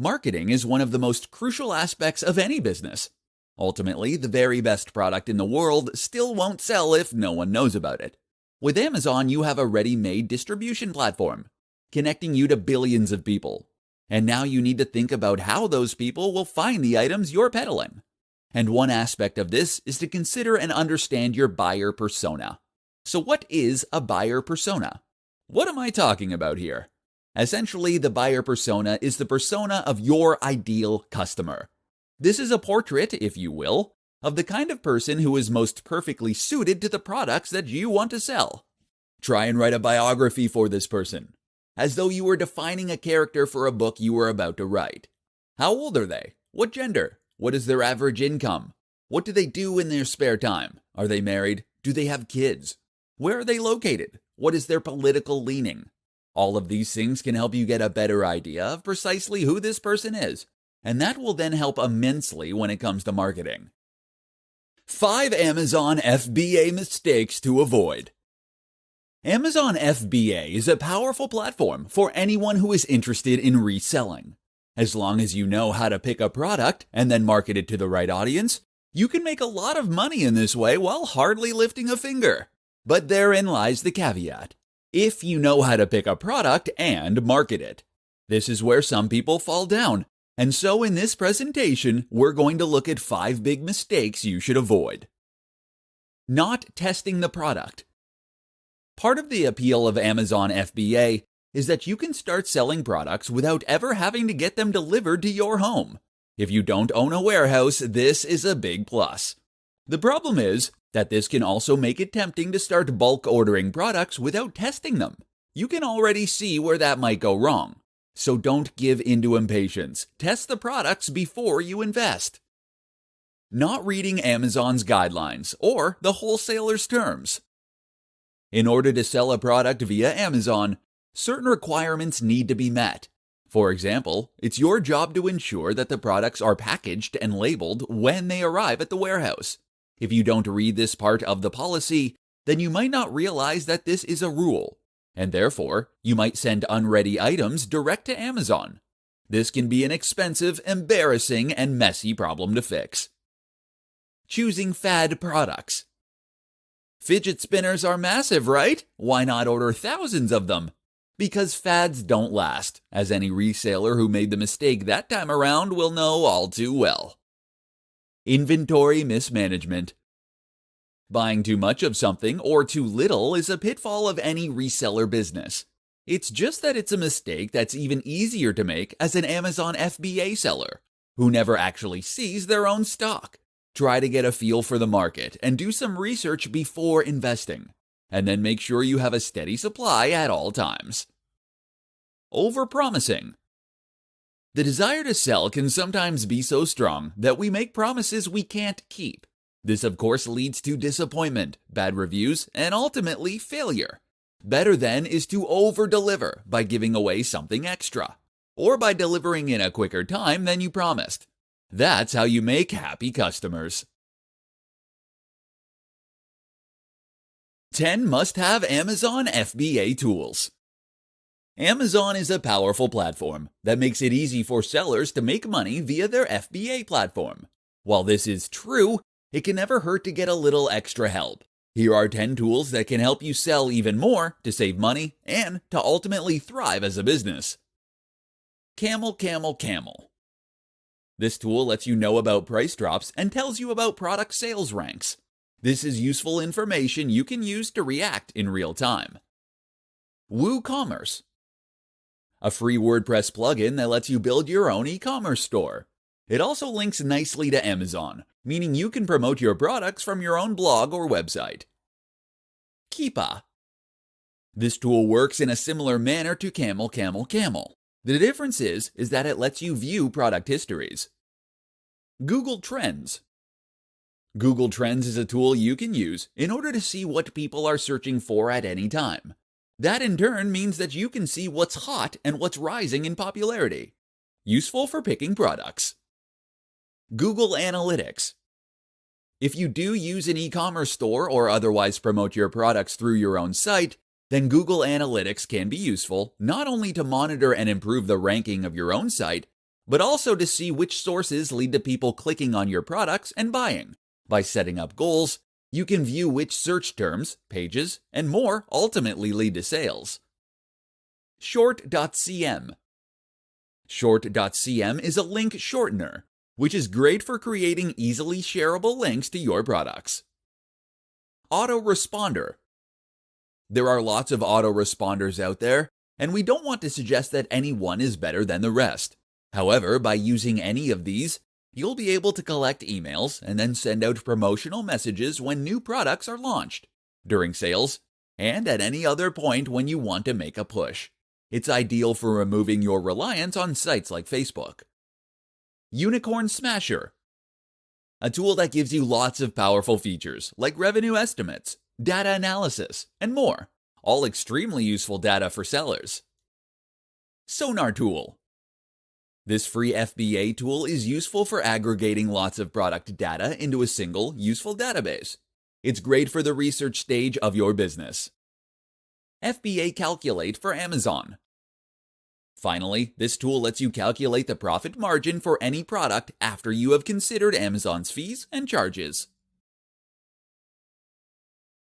Marketing is one of the most crucial aspects of any business. Ultimately, the very best product in the world still won't sell if no one knows about it. With Amazon, you have a ready-made distribution platform, connecting you to billions of people. And now you need to think about how those people will find the items you're peddling. And one aspect of this is to consider and understand your buyer persona. So what is a buyer persona? What am I talking about here? Essentially, the buyer persona is the persona of your ideal customer. This is a portrait, if you will, of the kind of person who is most perfectly suited to the products that you want to sell. Try and write a biography for this person, as though you were defining a character for a book you were about to write. How old are they? What gender? What is their average income? What do they do in their spare time? Are they married? Do they have kids? Where are they located? What is their political leaning? All of these things can help you get a better idea of precisely who this person is, and that will then help immensely when it comes to marketing. 5 Amazon FBA mistakes to avoid. Amazon FBA is a powerful platform for anyone who is interested in reselling. As long as you know how to pick a product and then market it to the right audience, you can make a lot of money in this way while hardly lifting a finger. But therein lies the caveat. If you know how to pick a product and market it. This is where some people fall down. And so in this presentation, we're going to look at 5 big mistakes you should avoid. Not testing the product. Part of the appeal of Amazon FBA is that you can start selling products without ever having to get them delivered to your home. If you don't own a warehouse, this is a big plus. The problem is that this can also make it tempting to start bulk ordering products without testing them. You can already see where that might go wrong. So don't give into impatience. Test the products before you invest. Not reading Amazon's guidelines or the wholesaler's terms. In order to sell a product via Amazon, certain requirements need to be met. For example, it's your job to ensure that the products are packaged and labeled when they arrive at the warehouse. If you don't read this part of the policy, then you might not realize that this is a rule, and therefore, you might send unready items direct to Amazon. This can be an expensive, embarrassing, and messy problem to fix. Choosing fad products. Fidget spinners are massive, right? Why not order thousands of them? Because fads don't last, as any reseller who made the mistake that time around will know all too well. Inventory mismanagement. Buying too much of something or too little is a pitfall of any reseller business. It's just that it's a mistake that's even easier to make as an Amazon FBA seller, who never actually sees their own stock. Try to get a feel for the market and do some research before investing, and then make sure you have a steady supply at all times. Overpromising. The desire to sell can sometimes be so strong that we make promises we can't keep. This, of course, leads to disappointment, bad reviews, and ultimately failure. Better then is to over-deliver by giving away something extra, or by delivering in a quicker time than you promised. That's how you make happy customers. 10 must-have Amazon FBA tools. Amazon is a powerful platform that makes it easy for sellers to make money via their FBA platform. While this is true, it can never hurt to get a little extra help. Here are 10 tools that can help you sell even more to save money and to ultimately thrive as a business. Camel. This tool lets you know about price drops and tells you about product sales ranks. This is useful information you can use to react in real time. WooCommerce. A free WordPress plugin that lets you build your own e-commerce store. It also links nicely to Amazon, meaning you can promote your products from your own blog or website. Keepa. This tool works in a similar manner to Camel. The difference is that it lets you view product histories. Google Trends. Google Trends is a tool you can use in order to see what people are searching for at any time. That in turn means that you can see what's hot and what's rising in popularity. Useful for picking products. Google Analytics. If you do use an e-commerce store or otherwise promote your products through your own site, then Google Analytics can be useful not only to monitor and improve the ranking of your own site, but also to see which sources lead to people clicking on your products and buying. By setting up goals, you can view which search terms, pages, and more ultimately lead to sales. Short.cm. Short.cm is a link shortener, which is great for creating easily shareable links to your products. Autoresponder. There are lots of autoresponders out there, and we don't want to suggest that any one is better than the rest. However, by using any of these, you'll be able to collect emails and then send out promotional messages when new products are launched, during sales, and at any other point when you want to make a push. It's ideal for removing your reliance on sites like Facebook. Unicorn Smasher. A tool that gives you lots of powerful features like revenue estimates, data analysis, and more. All extremely useful data for sellers. Sonar Tool. This free FBA tool is useful for aggregating lots of product data into a single, useful database. It's great for the research stage of your business. FBA Calculate for Amazon. Finally, this tool lets you calculate the profit margin for any product after you have considered Amazon's fees and charges.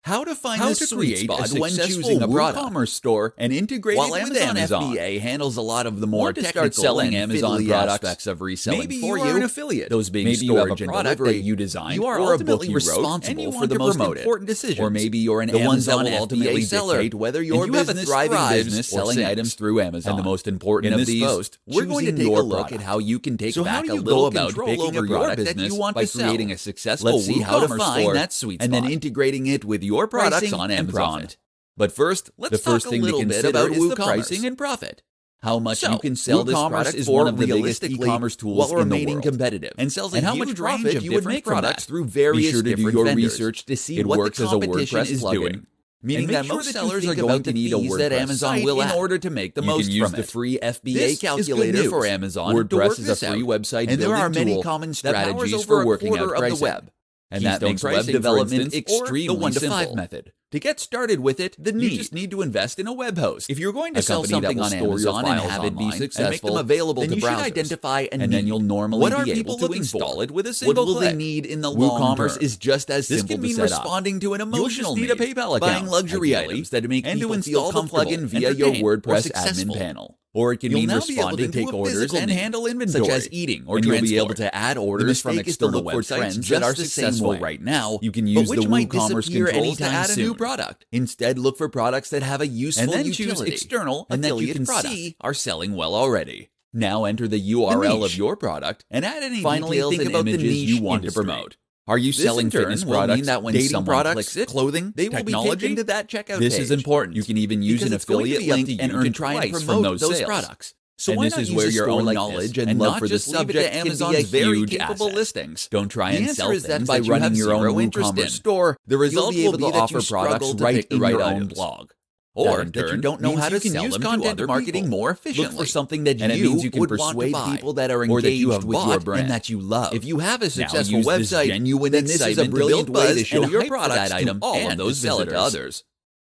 How to find the sweet spot when choosing a WooCommerce store and integrate it with Amazon. FBA handles a lot of the more technical selling Amazon aspects of reselling. Maybe for you are an affiliate. Those being storage and delivery you designed, you are ultimately responsible for the most important decisions. Or maybe you're an Amazon ultimately dictate whether your business thrives selling items through Amazon. And the most important of these, post, we're going to take a look at how you can take back a little control over your business by creating a successful WooCommerce store that sweet spot, and then integrating it with your products on Amazon. But first, let's talk a little bit about the pricing and profit. How much you can sell this product is one of the biggest e-commerce tools while remaining competitive, and sells a huge range of different products through various different vendors. Research to see what works as a WordPress plugin, meaning that most sellers are going to need a WordPress that Amazon will in order to make the most from it. You can use the free FBA calculator for Amazon. WordPress is a free website, and there are many common strategies for working out pricing. And that makes web development extremely simple. The 1-to-5 method. To get started with it, you just need to invest in a web host. If you're going to sell something on Amazon and have it be successful, and make them available to browsers, you should identify a need. And then you'll normally be able to install it with a single click. What will they need in the long term? WooCommerce is just as simple to set up. This can mean responding to an emotional need, a PayPal account, buying luxury items that make people feel comfortable, and to install the plugin via your WordPress admin panel. Or it can mean responding to take orders and handle inventory, such as eating or transport. You'll be able to add orders from external websites that are successful right now. You can use the WooCommerce controls to add a new product. Instead, look for products that have a useful utility, and then choose external and that you can see are selling well already. Now enter the URL of your product and add any details and images you want to promote. Are you selling fitness products? That when someone clicks it, clothing, they will be taken to that checkout page. This is important. You can even use an affiliate link and earn price from those products. So this is where your own knowledge and love for the subject can be a very capable listings. Don't try and sell things by running your own WooCommerce store. The result will be to offer products right in your own blog. Or that you don't know how to sell them to other marketing more efficiently. Look for something that you can persuade people that are engaged with your brand and that you love. If you have a successful website, then this is a brilliant way to show your product to all of those visitors. Sell it to others.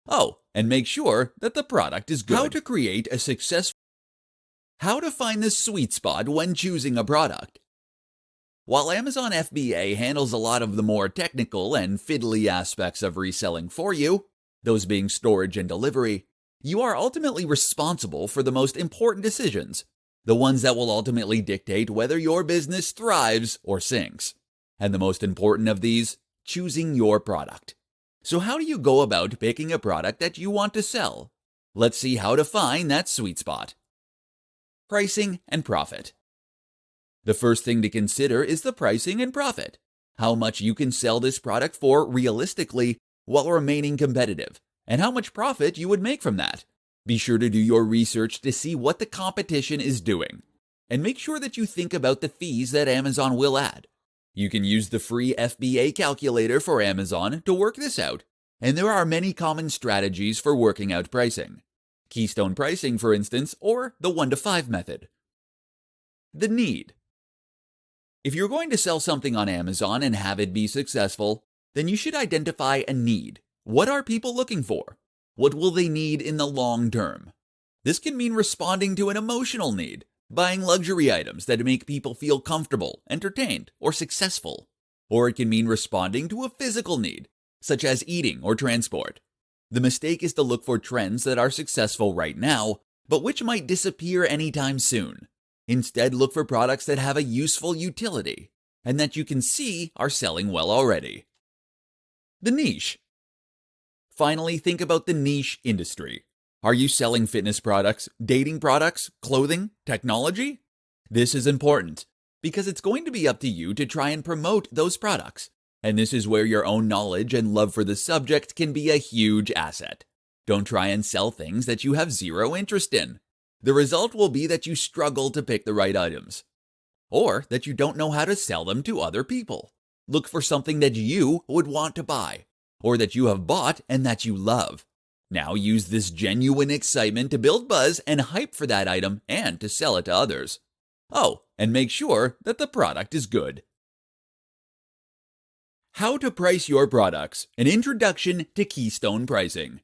Oh, and make sure that the product is good. How to create a successful. How to find the sweet spot when choosing a product. While Amazon FBA handles a lot of the more technical and fiddly aspects of reselling for you, those being storage and delivery, you are ultimately responsible for the most important decisions, the ones that will ultimately dictate whether your business thrives or sinks. And the most important of these, choosing your product. So how do you go about picking a product that you want to sell? Let's see how to find that sweet spot. Pricing and profit. The first thing to consider is the pricing and profit. How much you can sell this product for realistically while remaining competitive, and how much profit you would make from that. Be sure to do your research to see what the competition is doing, and make sure that you think about the fees that Amazon will add. You can use the free FBA calculator for Amazon to work this out, and there are many common strategies for working out pricing. Keystone pricing, for instance, or the 1-to-5 method. The need. If you're going to sell something on Amazon and have it be successful, then you should identify a need. What are people looking for? What will they need in the long term? This can mean responding to an emotional need, buying luxury items that make people feel comfortable, entertained, or successful. Or it can mean responding to a physical need, such as eating or transport. The mistake is to look for trends that are successful right now, but which might disappear anytime soon. Instead, look for products that have a useful utility, and that you can see are selling well already. The niche. Finally, think about the niche industry. Are you selling fitness products, dating products, clothing, technology? This is important, because it's going to be up to you to try and promote those products. And this is where your own knowledge and love for the subject can be a huge asset. Don't try and sell things that you have zero interest in. The result will be that you struggle to pick the right items, or that you don't know how to sell them to other people. Look for something that you would want to buy, or that you have bought and that you love. Now use this genuine excitement to build buzz and hype for that item and to sell it to others. Oh, and make sure that the product is good. How to price your products, an introduction to keystone pricing.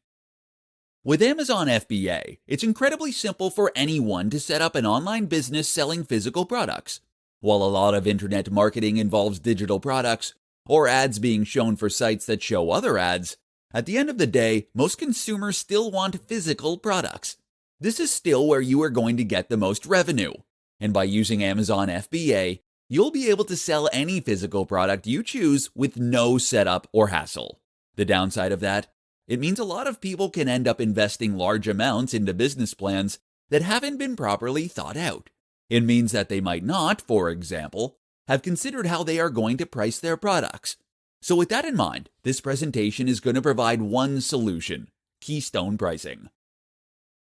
With Amazon FBA, it's incredibly simple for anyone to set up an online business selling physical products. While a lot of internet marketing involves digital products, or ads being shown for sites that show other ads, at the end of the day, most consumers still want physical products. This is still where you are going to get the most revenue. And by using Amazon FBA, you'll be able to sell any physical product you choose with no setup or hassle. The downside of that, it means a lot of people can end up investing large amounts into business plans that haven't been properly thought out. It means that they might not, for example, have considered how they are going to price their products. So with that in mind, this presentation is going to provide one solution: keystone pricing.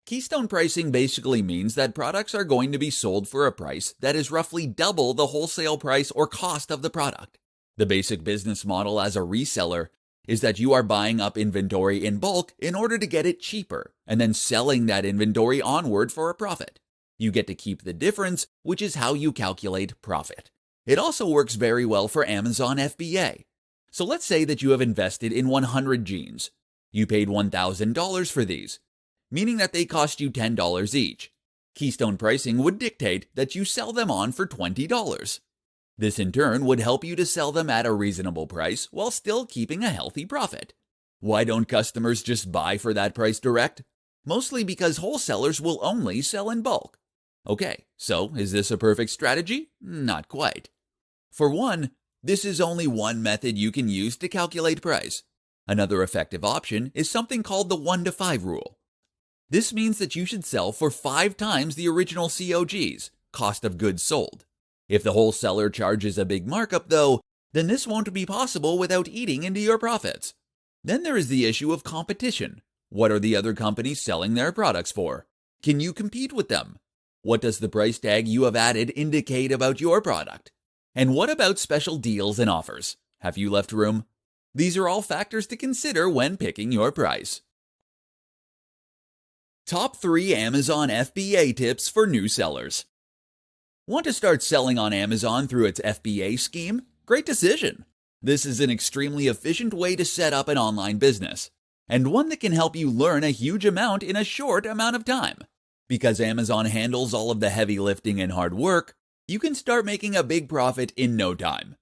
Keystone pricing basically means that products are going to be sold for a price that is roughly double the wholesale price or cost of the product. The basic business model as a reseller is that you are buying up inventory in bulk in order to get it cheaper, and then selling that inventory onward for a profit. You get to keep the difference, which is how you calculate profit. It also works very well for Amazon FBA. So let's say that you have invested in 100 jeans. You paid $1,000 for these, meaning that they cost you $10 each. Keystone pricing would dictate that you sell them on for $20. This in turn would help you to sell them at a reasonable price while still keeping a healthy profit. Why don't customers just buy for that price direct? Mostly because wholesalers will only sell in bulk. Okay, so is this a perfect strategy? Not quite. For one, this is only one method you can use to calculate price. Another effective option is something called the 1-to-5 rule. This means that you should sell for 5 times the original COGs, cost of goods sold. If the wholesaler charges a big markup though, then this won't be possible without eating into your profits. Then there is the issue of competition. What are the other companies selling their products for? Can you compete with them? What does the price tag you have added indicate about your product? And what about special deals and offers? Have you left room? These are all factors to consider when picking your price. Top 3 Amazon FBA tips for new sellers. Want to start selling on Amazon through its FBA scheme? Great decision! This is an extremely efficient way to set up an online business, and one that can help you learn a huge amount in a short amount of time. Because Amazon handles all of the heavy lifting and hard work, you can start making a big profit in no time,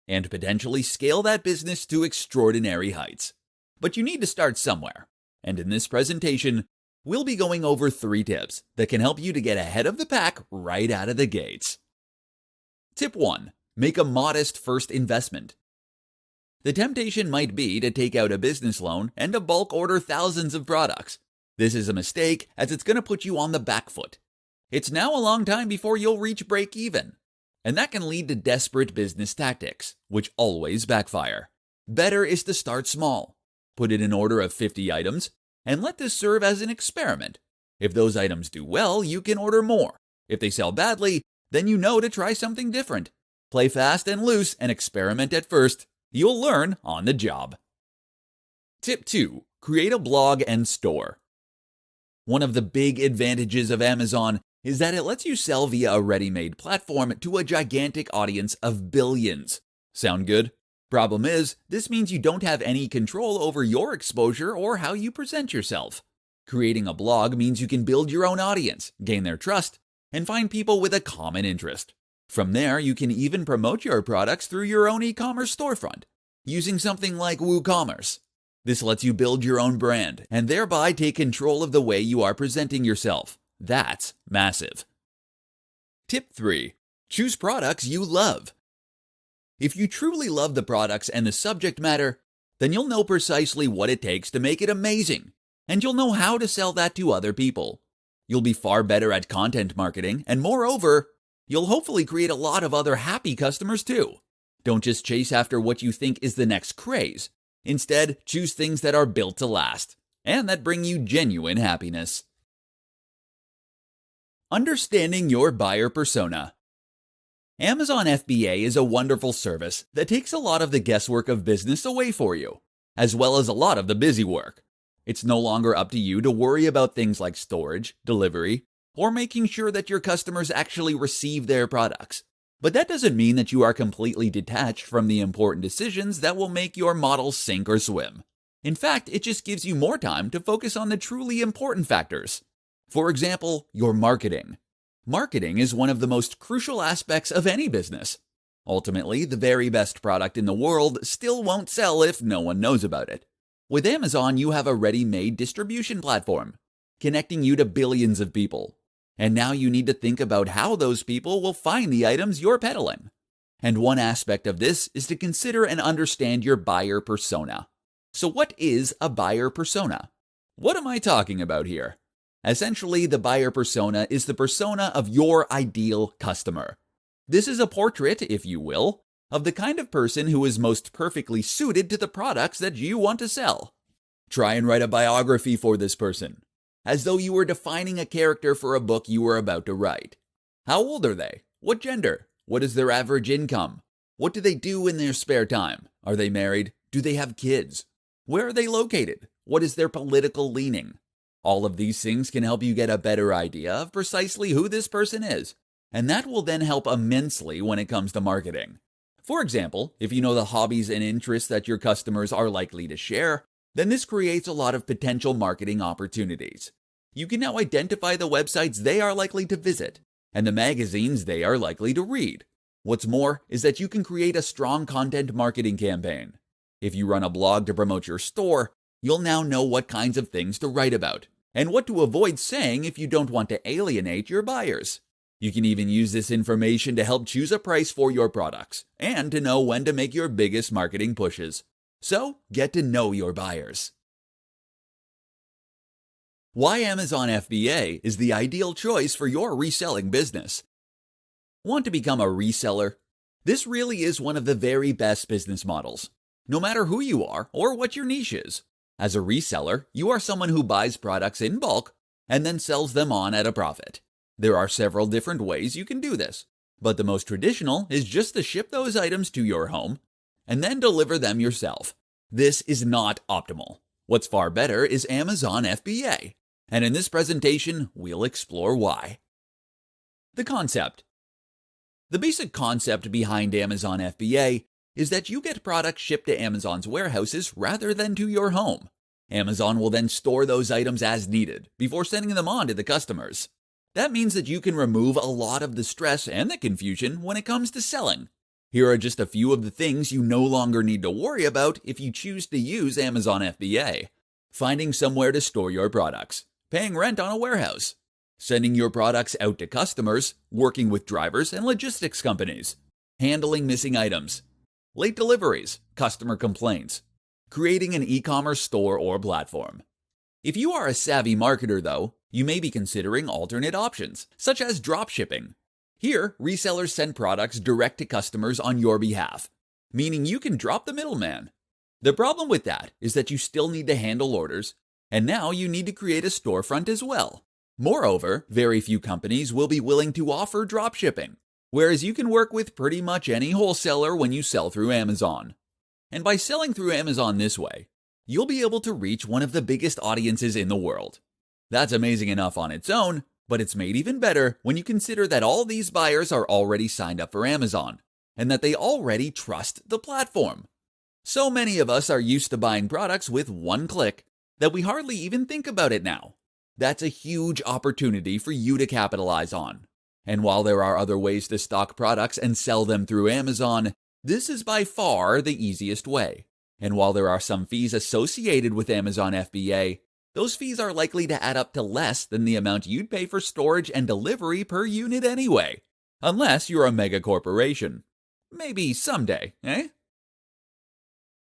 and potentially scale that business to extraordinary heights. But you need to start somewhere, and in this presentation, we'll be going over 3 tips that can help you to get ahead of the pack right out of the gates. Tip 1. Make a modest first investment. The temptation might be to take out a business loan and to bulk order thousands of products. This is a mistake, as it's going to put you on the back foot. It's now a long time before you'll reach break even, and that can lead to desperate business tactics, which always backfire. Better is to start small. Put in an order of 50 items, and let this serve as an experiment. If those items do well, you can order more. If they sell badly, then you know to try something different. Play fast and loose and experiment at first. You'll learn on the job. Tip 2. Create a blog and store. One of the big advantages of Amazon is that it lets you sell via a ready-made platform to a gigantic audience of billions. Sound good? Problem is, this means you don't have any control over your exposure or how you present yourself. Creating a blog means you can build your own audience, gain their trust, and find people with a common interest. From there, you can even promote your products through your own e-commerce storefront, using something like WooCommerce. This lets you build your own brand and thereby take control of the way you are presenting yourself. That's massive. Tip 3. Choose products you love. If you truly love the products and the subject matter, then you'll know precisely what it takes to make it amazing, and you'll know how to sell that to other people. You'll be far better at content marketing, and moreover, you'll hopefully create a lot of other happy customers too. Don't just chase after what you think is the next craze. Instead, choose things that are built to last, and that bring you genuine happiness. Understanding your buyer persona. Amazon FBA is a wonderful service that takes a lot of the guesswork of business away for you, as well as a lot of the busy work. It's no longer up to you to worry about things like storage, delivery, or making sure that your customers actually receive their products. But that doesn't mean that you are completely detached from the important decisions that will make your model sink or swim. In fact, it just gives you more time to focus on the truly important factors. For example, your marketing. Marketing is one of the most crucial aspects of any business. Ultimately, the very best product in the world still won't sell if no one knows about it. With Amazon, you have a ready-made distribution platform, connecting you to billions of people. And now you need to think about how those people will find the items you're peddling. And one aspect of this is to consider and understand your buyer persona. So what is a buyer persona? What am I talking about here? Essentially, the buyer persona is the persona of your ideal customer. This is a portrait, if you will, of the kind of person who is most perfectly suited to the products that you want to sell. Try and write a biography for this person, as though you were defining a character for a book you were about to write. How old are they? What gender? What is their average income? What do they do in their spare time? Are they married? Do they have kids? Where are they located? What is their political leaning? All of these things can help you get a better idea of precisely who this person is, and that will then help immensely when it comes to marketing. For example, if you know the hobbies and interests that your customers are likely to share, then this creates a lot of potential marketing opportunities. You can now identify the websites they are likely to visit and the magazines they are likely to read. What's more is that you can create a strong content marketing campaign. If you run a blog to promote your store, you'll now know what kinds of things to write about and what to avoid saying if you don't want to alienate your buyers. You can even use this information to help choose a price for your products and to know when to make your biggest marketing pushes. So, get to know your buyers. Why Amazon FBA is the ideal choice for your reselling business. Want to become a reseller? This really is one of the very best business models, no matter who you are or what your niche is. As a reseller, you are someone who buys products in bulk and then sells them on at a profit. There are several different ways you can do this, but the most traditional is just to ship those items to your home and then deliver them yourself. This is not optimal. What's far better is Amazon FBA, and in this presentation, we'll explore why. The concept. The basic concept behind Amazon FBA is that you get products shipped to Amazon's warehouses rather than to your home. Amazon will then store those items as needed before sending them on to the customers. That means that you can remove a lot of the stress and the confusion when it comes to selling. Here are just a few of the things you no longer need to worry about if you choose to use Amazon FBA. Finding somewhere to store your products, paying rent on a warehouse, sending your products out to customers, working with drivers and logistics companies, handling missing items, late deliveries, customer complaints, creating an e-commerce store or platform. If you are a savvy marketer, though, you may be considering alternate options, such as dropshipping. Here, resellers send products direct to customers on your behalf, meaning you can drop the middleman. The problem with that is that you still need to handle orders, and now you need to create a storefront as well. Moreover, very few companies will be willing to offer dropshipping, whereas you can work with pretty much any wholesaler when you sell through Amazon. And by selling through Amazon this way, you'll be able to reach one of the biggest audiences in the world. That's amazing enough on its own, but it's made even better when you consider that all these buyers are already signed up for Amazon, and that they already trust the platform. So many of us are used to buying products with one click that we hardly even think about it now. That's a huge opportunity for you to capitalize on. And while there are other ways to stock products and sell them through Amazon, this is by far the easiest way. And while there are some fees associated with Amazon FBA, those fees are likely to add up to less than the amount you'd pay for storage and delivery per unit anyway. Unless you're a mega corporation. Maybe someday, eh?